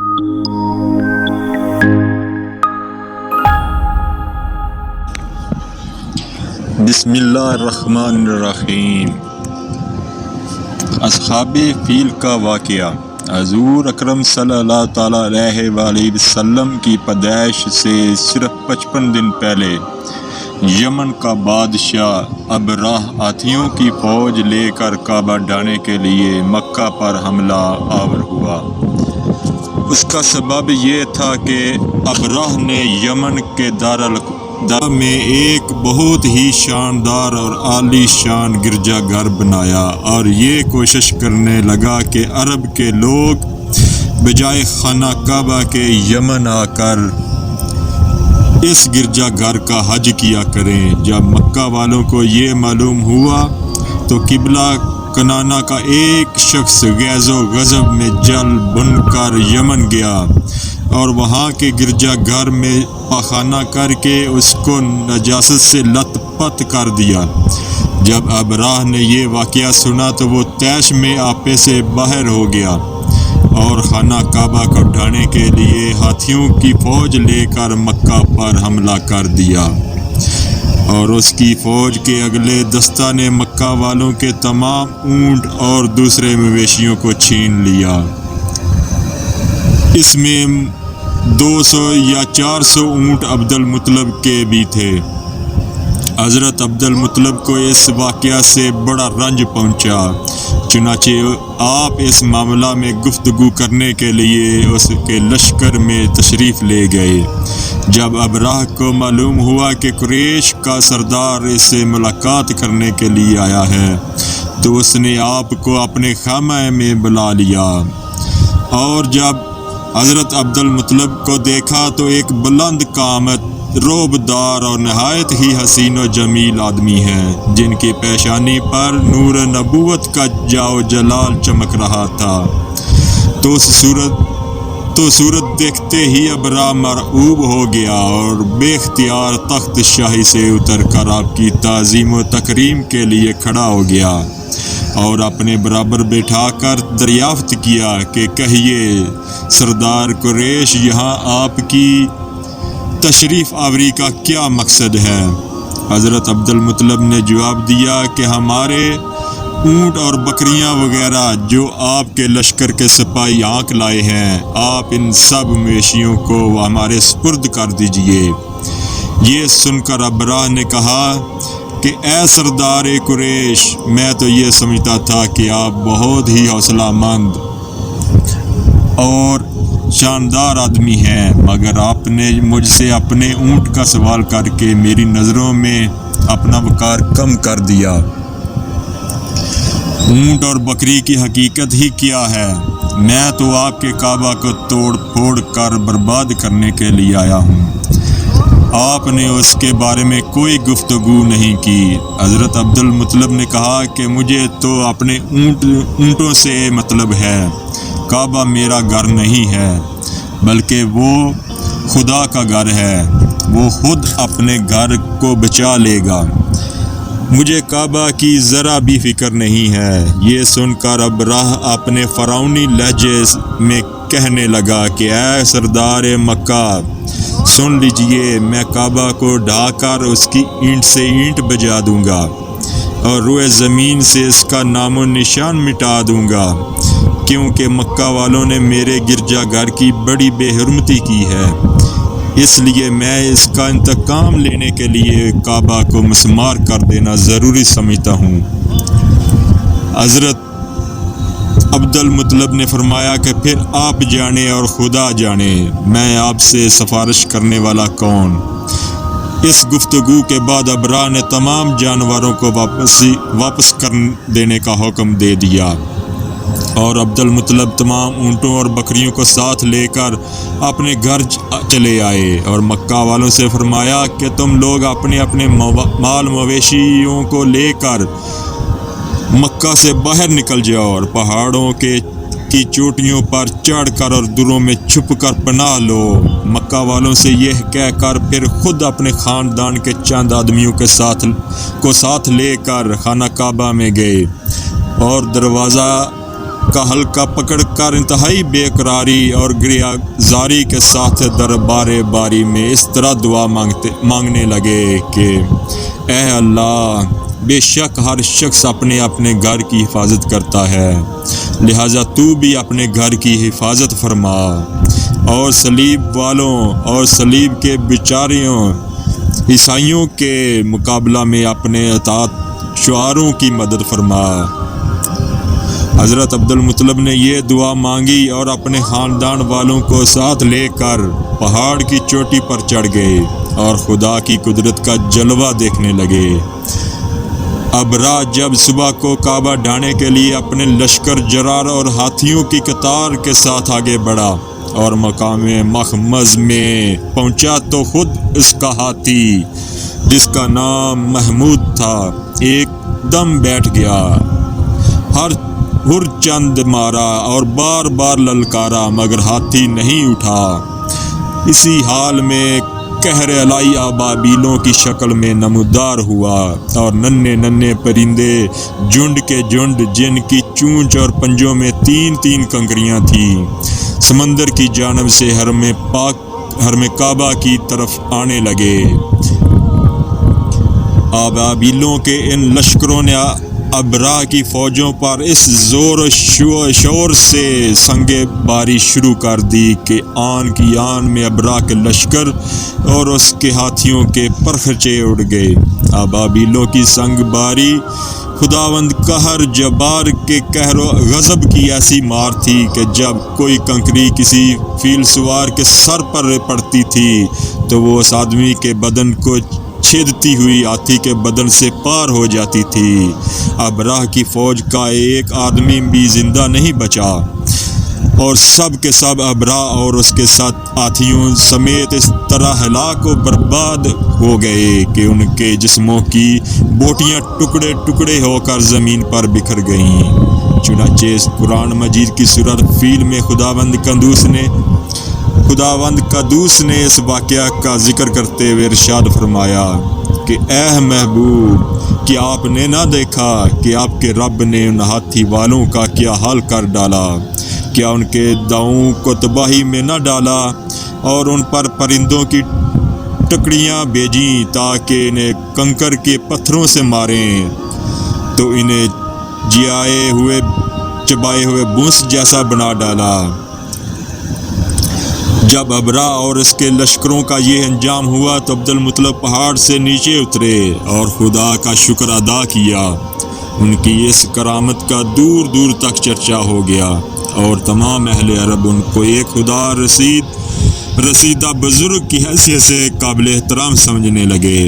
بسم اللہ الرحمن الرحیم۔ اصحاب فیل کا واقعہ۔ حضور اکرم صلی اللہ تعالیٰ علیہ وآلہ وسلم کی پیدائش سے صرف 55 دن پہلے یمن کا بادشاہ ابراہ ہاتھیوں کی فوج لے کر کعبہ ڈھانے کے لیے مکہ پر حملہ آور ہوا۔ اس کا سبب یہ تھا کہ ابراہ نے یمن کے دارالحکومت میں ایک بہت ہی شاندار اور عالی شان گرجا گھر بنایا، اور یہ کوشش کرنے لگا کہ عرب کے لوگ بجائے خانہ کعبہ کے یمن آ کر اس گرجا گھر کا حج کیا کریں۔ جب مکہ والوں کو یہ معلوم ہوا تو قبلہ کنانہ کا ایک شخص غیظ و غضب میں جل بن کر یمن گیا اور وہاں کے گرجا گھر میں پاخانہ کر کے اس کو نجاست سے لت پت کر دیا۔ جب ابراہ نے یہ واقعہ سنا تو وہ طیش میں آپے سے باہر ہو گیا اور خانہ کعبہ کو ڈھانے کے لیے ہاتھیوں کی فوج لے کر مکہ پر حملہ کر دیا، اور اس کی فوج کے اگلے دستہ نے مکہ والوں کے تمام اونٹ اور دوسرے مویشیوں کو چھین لیا۔ اس میں 200 یا 400 اونٹ عبد المطلب کے بھی تھے۔ حضرت عبد المطلب کو اس واقعہ سے بڑا رنج پہنچا، چنانچہ آپ اس معاملہ میں گفتگو کرنے کے لیے اس کے لشکر میں تشریف لے گئے۔ جب ابراہ کو معلوم ہوا کہ قریش کا سردار اس سے ملاقات کرنے کے لیے آیا ہے تو اس نے آپ کو اپنے خیمے میں بلا لیا، اور جب حضرت عبد المطلب کو دیکھا تو ایک بلند قامت، روبدار اور نہایت ہی حسین و جمیل آدمی ہے، جن کی پیشانی پر نور نبوت کا جاؤ جلال چمک رہا تھا۔ تو صورت دیکھتے ہی ابراہ مرعوب ہو گیا اور بے اختیار تخت شاہی سے اتر کر آپ کی تعظیم و تکریم کے لیے کھڑا ہو گیا اور اپنے برابر بٹھا کر دریافت کیا کہ کہیے سردار قریش، یہاں آپ کی تشریف آوری کا کیا مقصد ہے؟ حضرت عبد المطلب نے جواب دیا کہ ہمارے اونٹ اور بکریاں وغیرہ جو آپ کے لشکر کے سپاہی آنکھ لائے ہیں، آپ ان سب مویشیوں کو ہمارے سپرد کر دیجئے۔ یہ سن کر ابراہ نے کہا کہ اے سردار قریش، میں تو یہ سمجھتا تھا کہ آپ بہت ہی حوصلہ مند اور شاندار آدمی ہیں، مگر آپ نے مجھ سے اپنے اونٹ کا سوال کر کے میری نظروں میں اپنا وقار کم کر دیا۔ اونٹ اور بکری کی حقیقت ہی کیا ہے؟ میں تو آپ کے کعبہ کو توڑ پھوڑ کر برباد کرنے کے لیے آیا ہوں۔ آپ نے اس کے بارے میں کوئی گفتگو نہیں کی۔ حضرت عبد المطلب نے کہا کہ مجھے تو اپنے اونٹوں سے مطلب ہے، کعبہ میرا گھر نہیں ہے بلکہ وہ خدا کا گھر ہے، وہ خود اپنے گھر کو بچا لے گا، مجھے کعبہ کی ذرا بھی فکر نہیں ہے۔ یہ سن کر ابراہ اپنے فرعونی لہجے میں کہنے لگا کہ اے سردار مکہ، سن لیجئے، میں کعبہ کو ڈھا کر اس کی اینٹ سے اینٹ بجا دوں گا اور روئے زمین سے اس کا نام و نشان مٹا دوں گا، کیونکہ مکہ والوں نے میرے گرجا گھر کی بڑی بے حرمتی کی ہے، اس لیے میں اس کا انتقام لینے کے لیے کعبہ کو مسمار کر دینا ضروری سمجھتا ہوں۔ حضرت عبد المطلب نے فرمایا کہ پھر آپ جانے اور خدا جانے، میں آپ سے سفارش کرنے والا کون؟ اس گفتگو کے بعد ابراہ نے تمام جانوروں کو واپس کر دینے کا حکم دے دیا، اور عبد المطلب تمام اونٹوں اور بکریوں کو ساتھ لے کر اپنے گھر چلے آئے، اور مکہ والوں سے فرمایا کہ تم لوگ اپنے اپنے مال مویشیوں کو لے کر مکہ سے باہر نکل جاؤ اور پہاڑوں کی چوٹیوں پر چڑھ کر اور دروں میں چھپ کر پناہ لو۔ مکہ والوں سے یہ کہہ کر پھر خود اپنے خاندان کے چند آدمیوں کے ساتھ لے کر خانہ کعبہ میں گئے اور دروازہ کا حلقہ پکڑ کر انتہائی بے قراری اور گریزاری کے ساتھ دربار باری میں اس طرح دعا مانگنے لگے کہ اے اللہ، بے شک ہر شخص اپنے اپنے گھر کی حفاظت کرتا ہے، لہٰذا تو بھی اپنے گھر کی حفاظت فرما، اور صلیب والوں اور صلیب کے بیچاریوں عیسائیوں کے مقابلہ میں اپنے اطاعت شعاروں کی مدد فرما۔ حضرت عبدالمطلب نے یہ دعا مانگی اور اپنے خاندان والوں کو ساتھ لے کر پہاڑ کی چوٹی پر چڑھ گئے اور خدا کی قدرت کا جلوہ دیکھنے لگے۔ ابرا جب صبح کو کعبہ ڈھانے کے لیے اپنے لشکر جرار اور ہاتھیوں کی قطار کے ساتھ آگے بڑھا اور مقام مخمز میں پہنچا تو خود اس کا ہاتھی، جس کا نام محمود تھا، ایک دم بیٹھ گیا۔ ہر چند مارا اور بار بار للکارا، مگر ہاتھی نہیں اٹھا۔ اسی حال میں قہر الہی ابابیلوں کی شکل میں نمودار ہوا، اور ننھے پرندے جھنڈ کے جھنڈ، جن کی چونچ اور پنجوں میں 3 کنکریاں تھیں، سمندر کی جانب سے حرم کعبہ کی طرف آنے لگے۔ ابابیلوں کے ان لشکروں نے ابرا کی فوجوں پر اس زور و شور سے سنگ باری شروع کر دی کہ آن کی آن میں ابرا کے لشکر اور اس کے ہاتھیوں کے پرخچے اڑ گئے۔ ابابیلوں کی سنگ باری خداوند قہر جبار کے قہر و غضب کی ایسی مار تھی کہ جب کوئی کنکری کسی فیل سوار کے سر پر پڑتی تھی تو وہ اس آدمی کے بدن کو چھیدتی ہوئی ہاتھی کے بدن سے پار ہو جاتی تھی۔ ابراہ کی فوج کا ایک آدمی بھی زندہ نہیں بچا، اور سب کے سب ابراہ اور اس کے ساتھ ہاتھیوں سمیت اس طرح ہلاک و برباد ہو گئے کہ ان کے جسموں کی بوٹیاں ٹکڑے ٹکڑے ہو کر زمین پر بکھر گئیں۔ چنانچہ اس قرآن مجید کی سورۃ فیل میں خداوند قدوس نے اس واقعہ کا ذکر کرتے ہوئے ارشاد فرمایا کہ اے محبوب، کیا آپ نے نہ دیکھا کہ آپ کے رب نے ان ہاتھی والوں کا کیا حال کر ڈالا؟ کیا ان کے داؤں کو تباہی میں نہ ڈالا اور ان پر پرندوں کی ٹکڑیاں بھیجیں تاکہ انہیں کنکر کے پتھروں سے ماریں، تو انہیں چبائے ہوئے بونس جیسا بنا ڈالا۔ جب ابرا اور اس کے لشکروں کا یہ انجام ہوا تو عبدالمطلب پہاڑ سے نیچے اترے اور خدا کا شکر ادا کیا۔ ان کی اس کرامت کا دور دور تک چرچا ہو گیا، اور تمام اہل عرب ان کو ایک خدا رسیدہ بزرگ کی حیثیت سے قابل احترام سمجھنے لگے۔